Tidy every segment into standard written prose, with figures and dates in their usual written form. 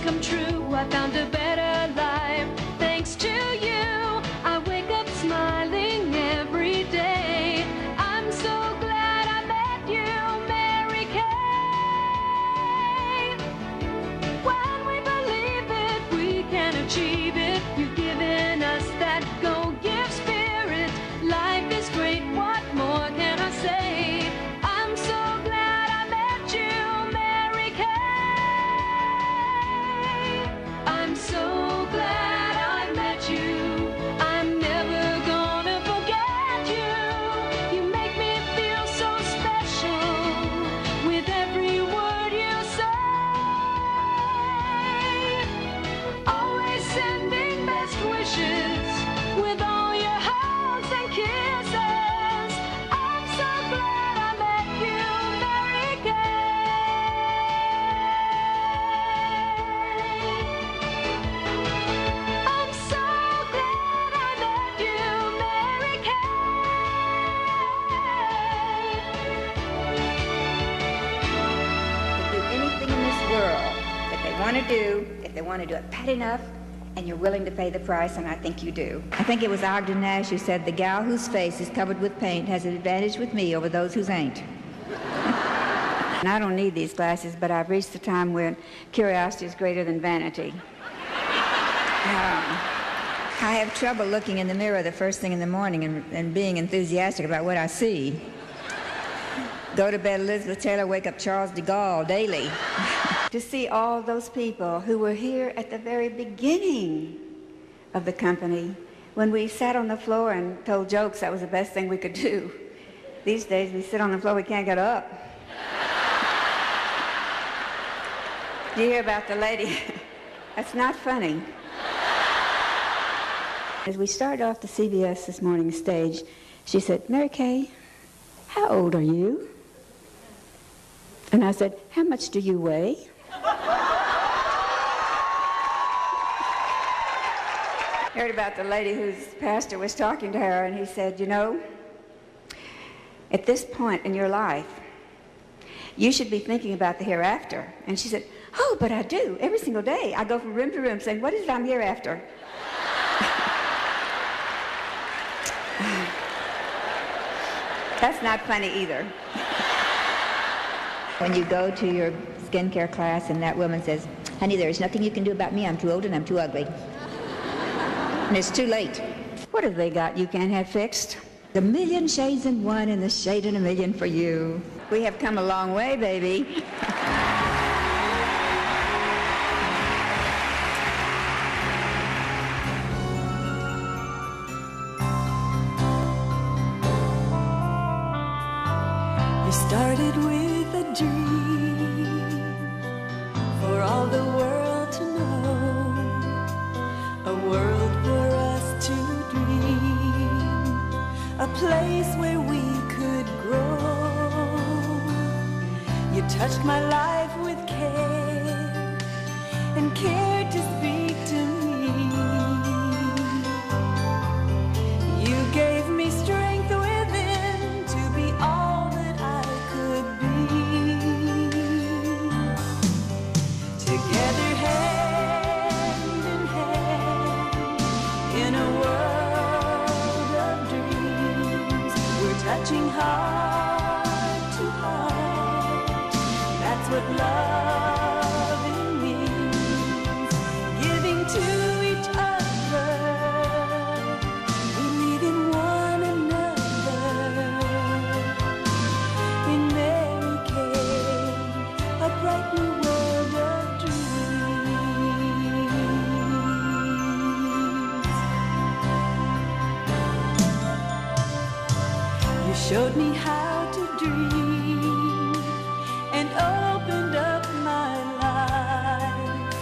come true. I found a better life thanks to you. I wake up smiling every day. I'm so glad I met you, Mary Kay. When we believe it, we can achieve it. You've given us that go-give spirit. Life is great, what more can I say? I'm so glad I met you, Mary Kay. I'm so glad I met you. I'm never gonna forget you. You make me feel so special with every word you say. Always sending best wishes with all your hugs and kisses. I'm so glad I met you, Mary Kay. I'm so glad I met you, Mary To do anything in this world that they want to do, if they want to do it bad enough, and you're willing to pay the price, and I think you do. I think it was Ogden Nash who said, "The gal whose face is covered with paint has an advantage with me over those whose ain't." And I don't need these glasses, but I've reached the time when curiosity is greater than vanity. I have trouble looking in the mirror the first thing in the morning and being enthusiastic about what I see. Go to bed Elizabeth Taylor, wake up Charles de Gaulle daily. To see all those people who were here at the very beginning of the company, when we sat on the floor and told jokes, that was the best thing we could do. These days, we sit on the floor, we can't get up. Do you hear about the lady? That's not funny. As we started off the CBS this morning stage, she said, "Mary Kay, how old are you?" And I said, "How much do you weigh?" Heard about the lady whose pastor was talking to her, and he said, "You know, at this point in your life, you should be thinking about the hereafter." And she said, "Oh, but I do. Every single day I go from room to room saying, what is it I'm here after?" That's not funny either. When you go to your skincare class and that woman says, "Honey, there's nothing you can do about me. I'm too old and I'm too ugly." And it's too late. What have they got you can't have fixed? A million shades in one and the shade in a million for you. We have come a long way, baby. Started with a dream for all the world to know, a world for us to dream, a place where we could grow. You touched my life with care and cared to speak to me. You gave me strength within to be all that I could be. Together hand in hand in a world of dreams, we're touching heart to heart. That's what loving means, giving to each other, believe in one another. In Mary Kay, a bright new world of dreams. You showed me how to dream and opened up my life.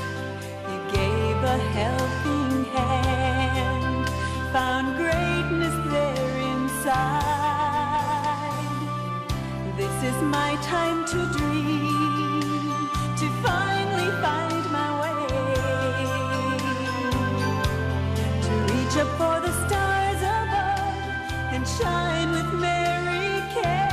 You gave a helping hand, found greatness there inside. This is my time to dream, to finally find my way, to reach up for the stars above and shine with Mary Kay.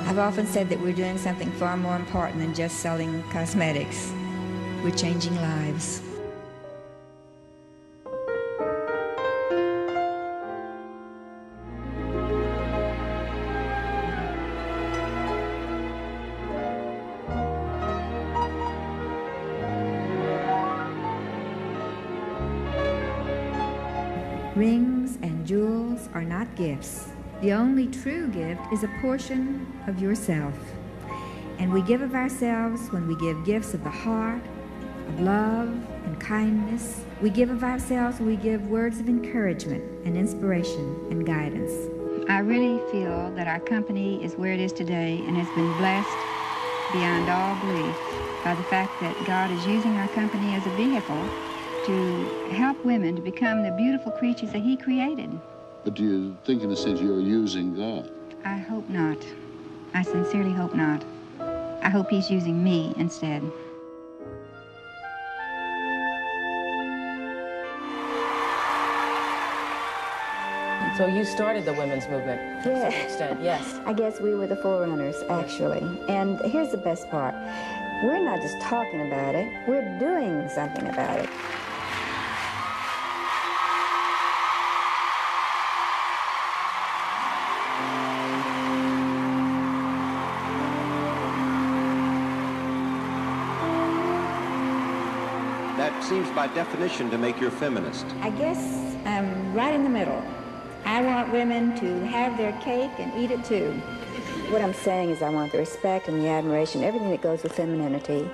I've often said that we're doing something far more important than just selling cosmetics. We're changing lives. Rings and jewels are not gifts. The only true gift is a portion of yourself. And we give of ourselves when we give gifts of the heart, of love and kindness. We give of ourselves when we give words of encouragement and inspiration and guidance. I really feel that our company is where it is today and has been blessed beyond all belief by the fact that God is using our company as a vehicle to help women to become the beautiful creatures that He created. But do you think, in a sense, you're using God? I hope not. I sincerely hope not. I hope He's using me instead. So you started the women's movement to some extent, yes. I guess we were the forerunners, actually. And here's the best part. We're not just talking about it, we're doing something about it. That seems by definition to make you a feminist. I guess I'm right in the middle. I want women to have their cake and eat it too. What I'm saying is I want the respect and the admiration, everything that goes with femininity.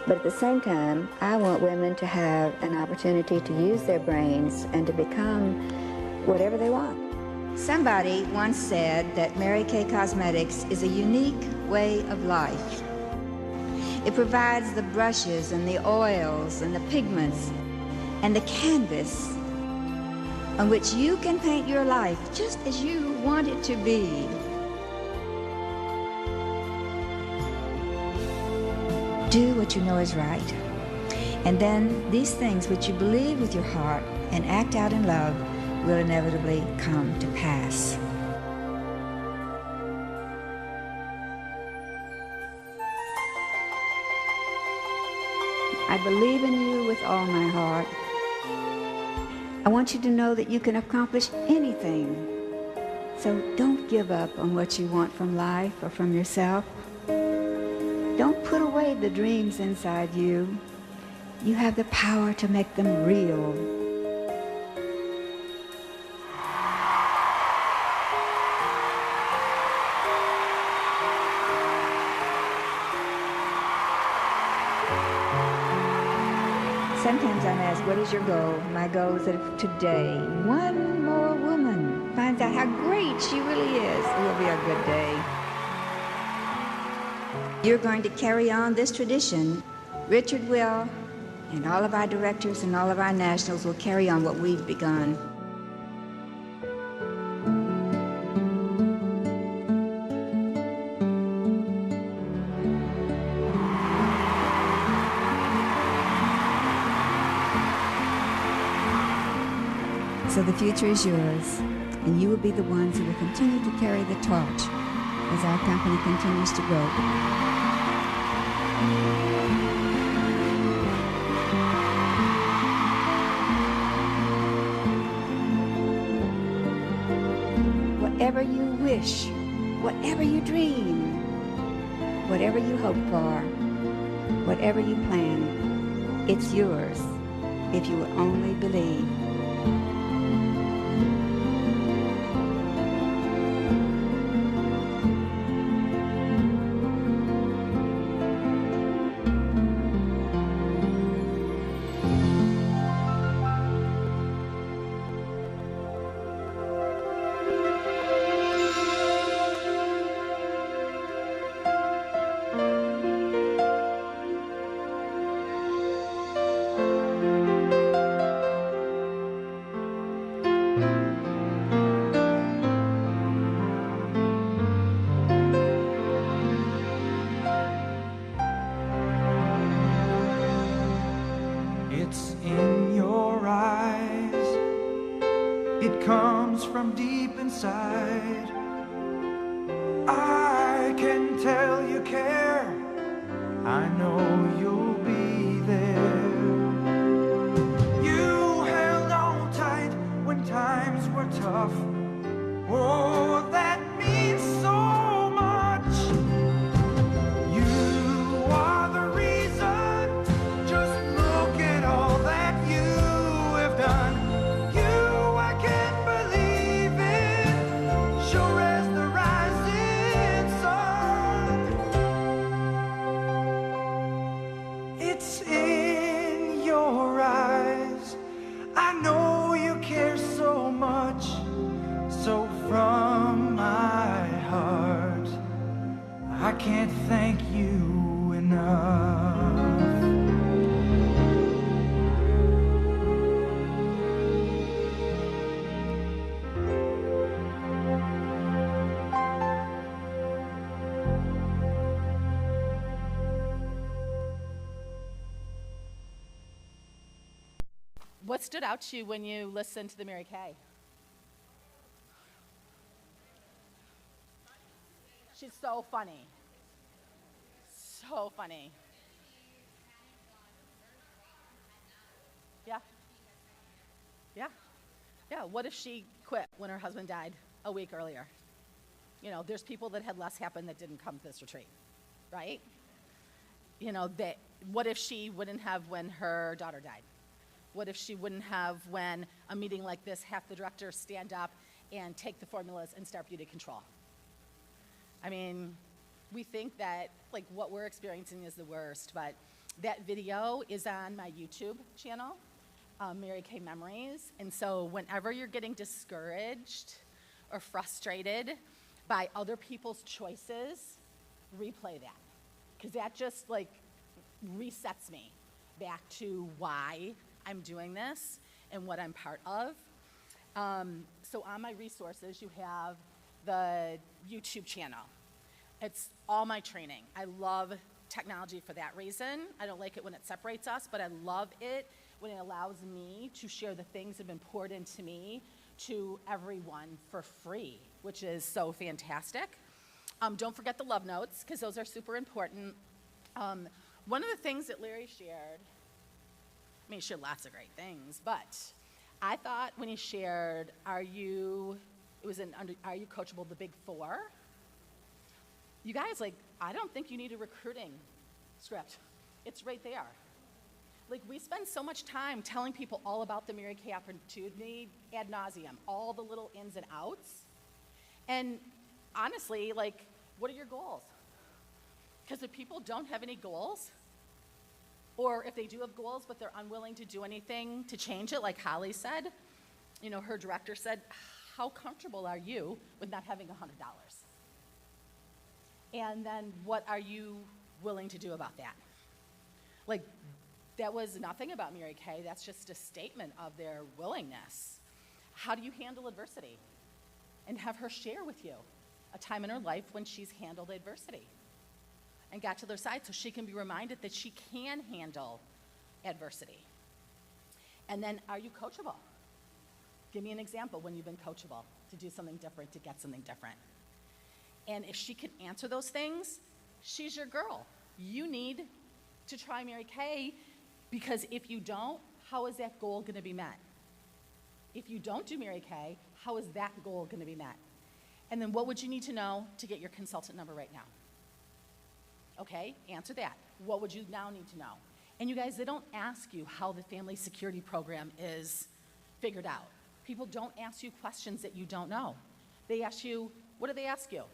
But at the same time, I want women to have an opportunity to use their brains and to become whatever they want. Somebody once said that Mary Kay Cosmetics is a unique way of life. It provides the brushes and the oils and the pigments and the canvas on which you can paint your life just as you want it to be. Do what you know is right. And then these things which you believe with your heart and act out in love will inevitably come to pass. I believe in you with all my heart. I want you to know that you can accomplish anything. So don't give up on what you want from life or from yourself. Don't put away the dreams inside you. You have the power to make them real. Sometimes I'm asked, what is your goal? My goal is that if today one more woman finds out how great she really is, it will be a good day. You're going to carry on this tradition. Richard will, and all of our directors and all of our nationals will carry on what we've begun. So the future is yours, and you will be the ones who will continue to carry the torch as our company continues to grow. Whatever you wish, whatever you dream, whatever you hope for, whatever you plan, it's yours if you will only believe. It's in your eyes, it comes from deep inside. I can can tell you care. I know you'll be there. You held on tight when times were tough. Oh, that means so much. You are the reason. Just look at all that you have done. You, I can't believe it. Sure as the rising sun. It's in your eyes. I know you care so much. So from my heart, I can't thank you enough. What stood out to you when you listened to the Mary Kay? She's so funny. So funny. Yeah. Yeah. Yeah. What if she quit when her husband died a week earlier? You know, there's people that had less happen that didn't come to this retreat, right? You know, what if she wouldn't have when her daughter died? What if she wouldn't have when a meeting like this, half the directors stand up and take the formulas and start beauty control? I mean, we think that like what we're experiencing is the worst, but that video is on my YouTube channel, Mary Kay Memories. And so whenever you're getting discouraged or frustrated by other people's choices, replay that. Because that just like resets me back to why I'm doing this and what I'm part of. So on my resources, you have the YouTube channel. It's all my training. I love technology for that reason. I don't like it when it separates us, but I love it when it allows me to share the things that have been poured into me to everyone for free, which is so fantastic. Don't forget the love notes, because those are super important. One of the things that Larry shared, I mean, he shared lots of great things, but I thought when he shared, Are You Coachable, the Big Four? You guys, like, I don't think you need a recruiting script. It's right there. Like, we spend so much time telling people all about the Mary Kay opportunity ad nauseum, all the little ins and outs. And honestly, like, what are your goals? Because if people don't have any goals, or if they do have goals but they're unwilling to do anything to change it, like Holly said, you know, her director said, how comfortable are you with not having $100? And then what are you willing to do about that? Like, that was nothing about Mary Kay. That's just a statement of their willingness. How do you handle adversity? And have her share with you a time in her life when she's handled adversity and got to their side so she can be reminded that she can handle adversity. And then, are you coachable? Give me an example when you've been coachable to do something different, to get something different. And if she can answer those things, she's your girl. You need to try Mary Kay, because if you don't, how is that goal gonna be met? If you don't do Mary Kay, how is that goal gonna be met? And then what would you need to know to get your consultant number right now? Okay, answer that. What would you now need to know? And you guys, they don't ask you how the family security program is figured out. People don't ask you questions that you don't know. They ask you, what do they ask you?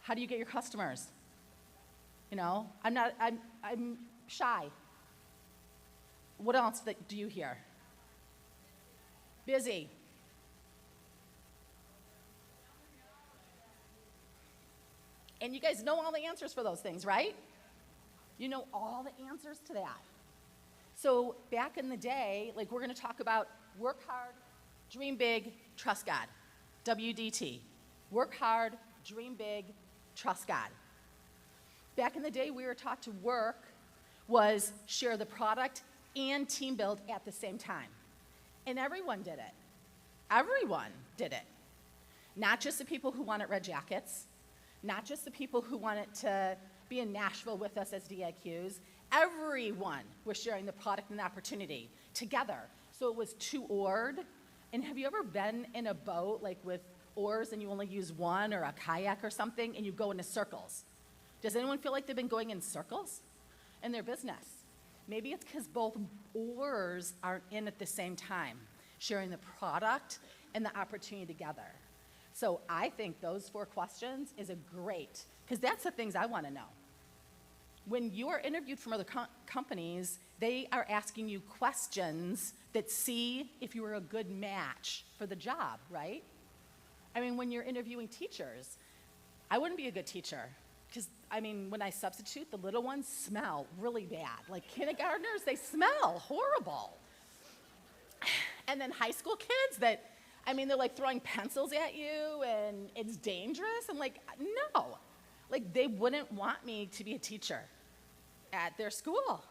How do you get your customers? You know, I'm shy. What else do you hear? Busy. And you guys know all the answers for those things, right? You know all the answers to that. So back in the day, like, we're gonna talk about work hard, dream big, trust God. WDT. Work hard, dream big, trust God. Back in the day, we were taught to work was share the product and team build at the same time. And everyone did it. Everyone did it. Not just the people who wanted red jackets, not just the people who wanted to be in Nashville with us as DIQs. Everyone was sharing the product and the opportunity together. So it was two-oared. And have you ever been in a boat like with oars and you only use one, or a kayak or something, and you go into circles? Does anyone feel like they've been going in circles in their business? Maybe it's because both oars aren't in at the same time, sharing the product and the opportunity together. So I think those 4 questions is a great, because that's the things I want to know. When you are interviewed from other companies, they are asking you questions that see if you are a good match for the job, right? I mean, when you're interviewing teachers, I wouldn't be a good teacher, because, I mean, when I substitute, the little ones smell really bad. Like kindergartners, they smell horrible. And then high school kids that, I mean, they're like throwing pencils at you and it's dangerous. I'm like, no. Like, they wouldn't want me to be a teacher at their school.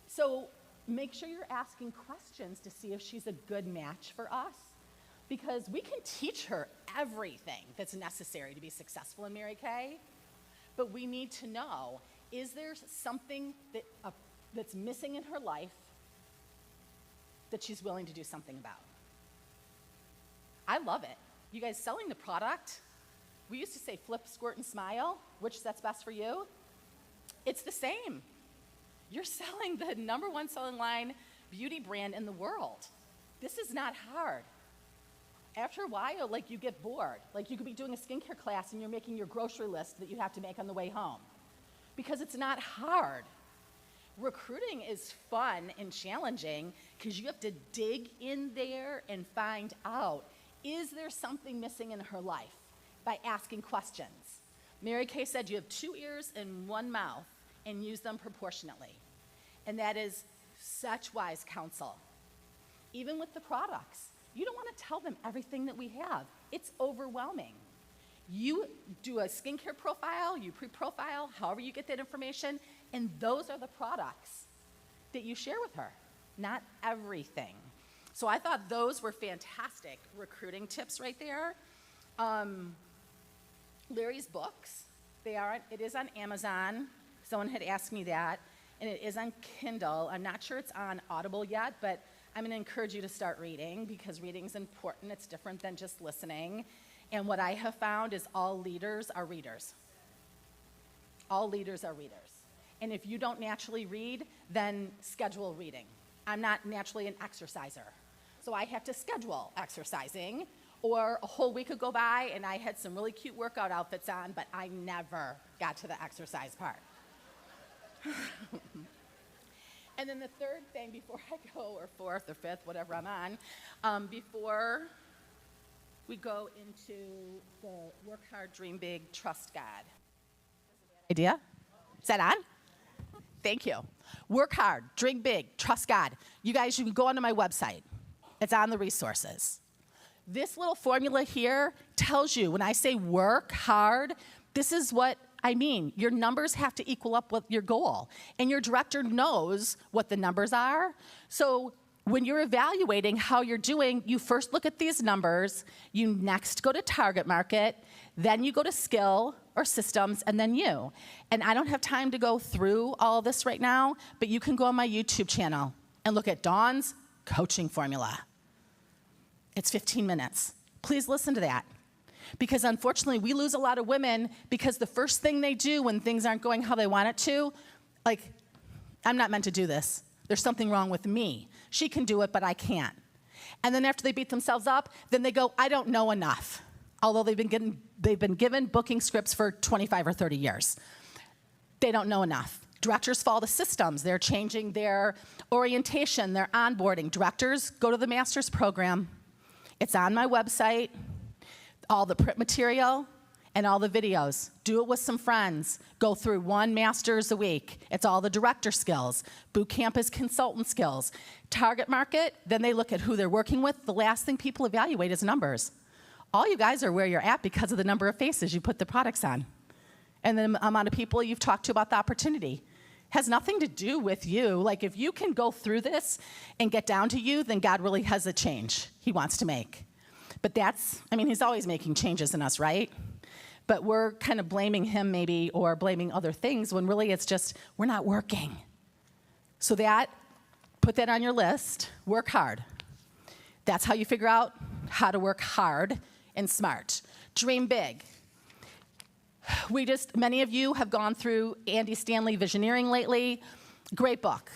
So make sure you're asking questions to see if she's a good match for us, because we can teach her everything that's necessary to be successful in Mary Kay, but we need to know, is there something that's missing in her life that she's willing to do something about? I love it. You guys selling the product, we used to say flip, squirt, and smile. Which that's best for you? It's the same. You're selling the #1 selling line beauty brand in the world. This is not hard. After a while, like, you get bored. Like, you could be doing a skincare class and you're making your grocery list that you have to make on the way home, because it's not hard. Recruiting is fun and challenging because you have to dig in there and find out, is there something missing in her life, by asking questions. Mary Kay said you have 2 ears and 1 mouth and use them proportionately. And that is such wise counsel. Even with the products, you don't want to tell them everything that we have. It's overwhelming. You do a skincare profile, you pre-profile, however you get that information, and those are the products that you share with her, not everything. So I thought those were fantastic recruiting tips right there. Larry's books, it is on Amazon. Someone had asked me that, and it is on Kindle. I'm not sure it's on Audible yet, but I'm going to encourage you to start reading, because reading is important. It's different than just listening. And what I have found is all leaders are readers. All leaders are readers. And if you don't naturally read, then schedule reading. I'm not naturally an exerciser, so I have to schedule exercising, or a whole week would go by and I had some really cute workout outfits on, but I never got to the exercise part. And then the third thing before I go, or fourth or fifth, whatever I'm on, before we go into the work hard, dream big, trust God. Idea? Is that on? Thank you. Work hard, dream big, trust God. You guys, you can go onto my website. It's on the resources. This little formula here tells you, when I say work hard, this is what I mean. Your numbers have to equal up with your goal. And your director knows what the numbers are. So when you're evaluating how you're doing, you first look at these numbers, you next go to target market, then you go to skill or systems, and then you. And I don't have time to go through all this right now, but you can go on my YouTube channel and look at Dawn's coaching formula. It's 15 minutes. Please listen to that. Because unfortunately, we lose a lot of women because the first thing they do when things aren't going how they want it to, like, I'm not meant to do this. There's something wrong with me. She can do it, but I can't. And then after they beat themselves up, then they go, I don't know enough. Although they've been given booking scripts for 25 or 30 years. They don't know enough. Directors follow the systems. They're changing their orientation, their onboarding. Directors, go to the master's program. It's on my website, all the print material and all the videos. Do it with some friends. Go through 1 master's a week. It's all the director skills. Boot camp is consultant skills. Target market, then they look at who they're working with. The last thing people evaluate is numbers. All you guys are where you're at because of the number of faces you put the products on. And the amount of people you've talked to about the opportunity. Has nothing to do with you. Like, if you can go through this and get down to you, then God really has a change He wants to make. But he's always making changes in us, right? but we're kind of blaming him maybe or blaming other things when really it's just we're not working. So put that on your list, work hard. That's how you figure out how to work hard and smart. Dream big. Many of you have gone through Andy Stanley Visioneering lately. Great book.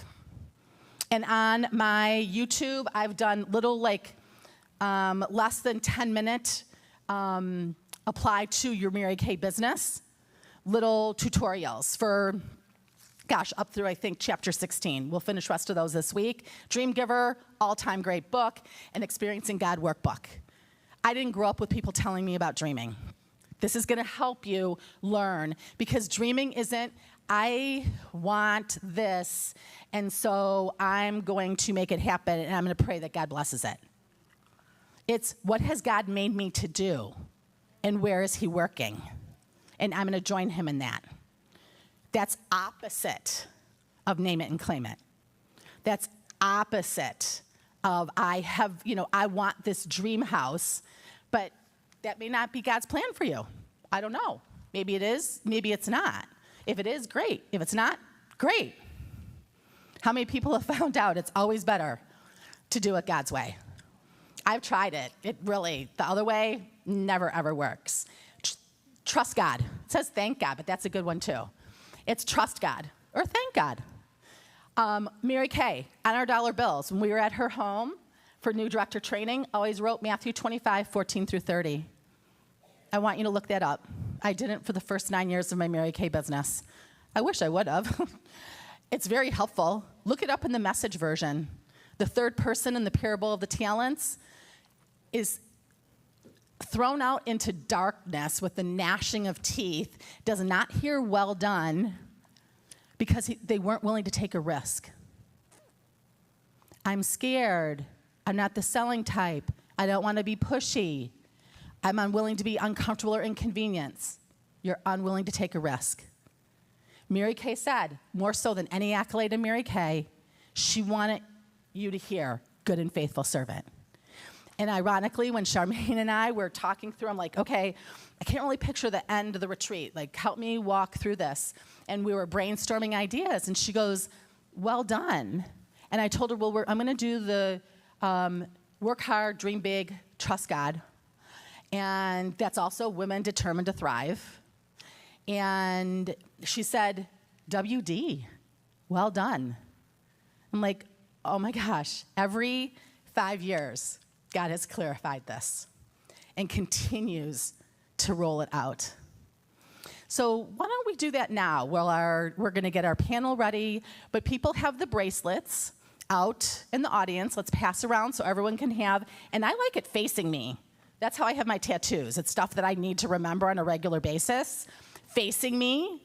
And on my YouTube, I've done little less than 10-minute apply to your Mary Kay business, little tutorials for, up through, I think, chapter 16. We'll finish the rest of those this week. Dream Giver, all-time great book, and Experiencing God workbook. I didn't grow up with people telling me about dreaming. This is going to help you learn, because dreaming isn't, I want this, and so I'm going to make it happen, and I'm going to pray that God blesses it. It's, what has God made me to do, and where is he working? And I'm going to join him in that. That's opposite of name it and claim it. That's opposite of I want this dream house, but that may not be God's plan for you. I don't know. Maybe it is, maybe it's not. If it is, great. If it's not, great. How many people have found out it's always better to do it God's way? I've tried it. It really, the other way never ever works. Trust God. It says thank God, but that's a good one too. It's trust God or thank God. Mary Kay, on our dollar bills, when we were at her home for new director training, always wrote Matthew 25, 14 through 30. I want you to look that up. I didn't for the first 9 years of my Mary Kay business. I wish I would have. It's very helpful. Look it up in the Message version. The third person in the parable of the talents is thrown out into darkness with the gnashing of teeth, does not hear well done, because they weren't willing to take a risk. I'm scared. I'm not the selling type. I don't want to be pushy. I'm unwilling to be uncomfortable or inconvenienced. You're unwilling to take a risk. Mary Kay said, more so than any accolade in Mary Kay, she wanted you to hear, good and faithful servant. And ironically, when Charmaine and I were talking through, I'm like, okay, I can't really picture the end of the retreat. Like, help me walk through this. And we were brainstorming ideas, and she goes, well done. And I told her, well, I'm going to do the work hard, dream big, trust God. And that's also women determined to thrive. And she said, WD, well done. I'm like, oh my gosh, every 5 years, God has clarified this and continues to roll it out. So why don't we do that now? Well, we're going to get our panel ready, but people have the bracelets out in the audience. Let's pass around so everyone can have, and I like it facing me. That's how I have my tattoos. It's stuff that I need to remember on a regular basis, facing me,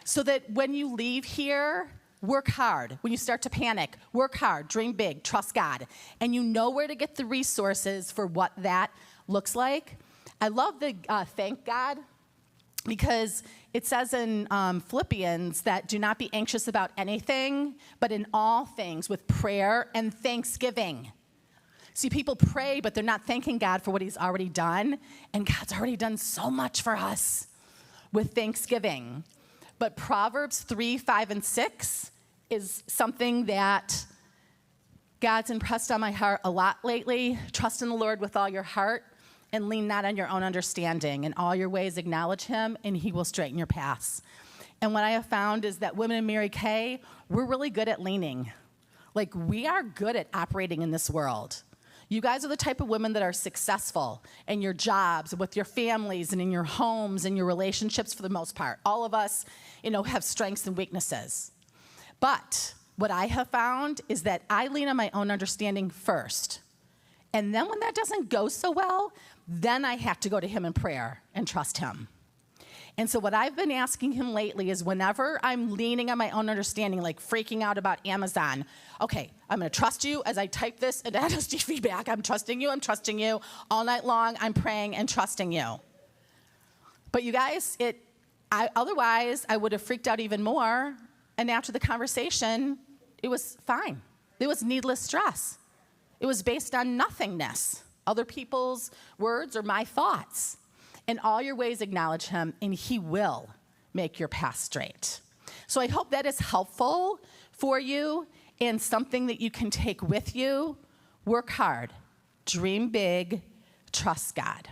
so that when you leave here, work hard. When you start to panic, work hard, dream big, trust God. And you know where to get the resources for what that looks like. I love the thank God, because it says in Philippians that do not be anxious about anything, but in all things with prayer and thanksgiving. See, people pray, but they're not thanking God for what he's already done. And God's already done so much for us with thanksgiving. But Proverbs 3, 5, and 6 is something that God's impressed on my heart a lot lately. Trust in the Lord with all your heart and lean not on your own understanding. In all your ways acknowledge him, and he will straighten your paths. And what I have found is that women in Mary Kay, we're really good at leaning. Like, we are good at operating in this world. You guys are the type of women that are successful in your jobs, with your families, and in your homes, and your relationships for the most part. All of us, have strengths and weaknesses. But what I have found is that I lean on my own understanding first. And then when that doesn't go so well, then I have to go to him in prayer and trust him. And so what I've been asking him lately is, whenever I'm leaning on my own understanding, like freaking out about Amazon, okay, I'm going to trust you as I type this into NSD feedback. I'm trusting you all night long. I'm praying and trusting you. But you guys, otherwise I would have freaked out even more. And after the conversation, it was fine. There was needless stress. It was based on nothingness, other people's words or my thoughts. In all your ways, acknowledge him, and he will make your path straight. So I hope that is helpful for you and something that you can take with you. Work hard, dream big, trust God.